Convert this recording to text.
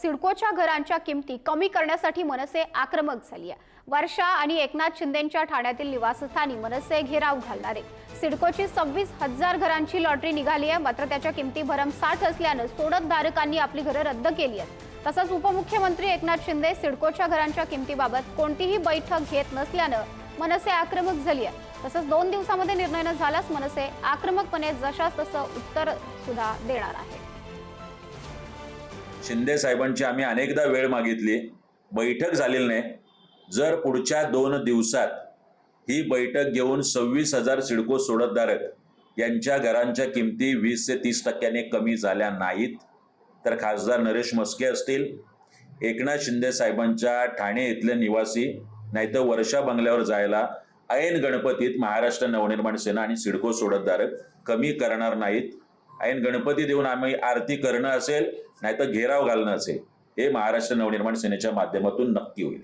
सिडकोच्या घरांच्या किमती कमी करण्यासाठी मनसे आक्रमक झाली आहे। वर्षा आणि एकनाथ शिंदेंच्या ठाण्यातील निवासस्थानी मनसे घेराव घालणार आहे। सिडकोची 26,000 घरांची लॉटरी निघाली आहे, मात्र त्याच्या किमती भरमसाठ असल्याने सोडतधारकांनी आपली घरे रद्द केली आहेत। तसंच उपमुख्यमंत्री एकनाथ शिंदे सिडकोच्या घरांच्या किमतीबाबत कोणतीही बैठक घेत नसल्याने मनसे आक्रमक झाली आहे। तसंच 2 दिवसांमध्ये निर्णय न झाल्यास मनसे आक्रमकपणे जशास तसं उत्तर सुद्धा देणार आहे। शिंदे साहेबांची आम्ही अनेकदा वेळ मागितली, बैठक झालेली नाही। जर पुढच्या 2 दिवसात ही बैठक घेऊन 26,000 सिडको सोडतधारक यांच्या घरांच्या किमती 20 ते 30% कमी झाल्या नाहीत तर खासदार नरेश म्हस्के असतील, एकनाथ शिंदे साहेबांच्या ठाणे इथले निवासी नाहीतर वर्षा बंगल्यावर जायला ऐन गणपतीत महाराष्ट्र नवनिर्माण सेना आणि सिडको सोडतधारक कमी करणार नाहीत। ऐन गणपती देऊन आम्ही आरती करणं असेल नाहीतर घेराव घालणं असेल हे महाराष्ट्र नवनिर्माण सेनेच्या माध्यमातून नक्की होईल।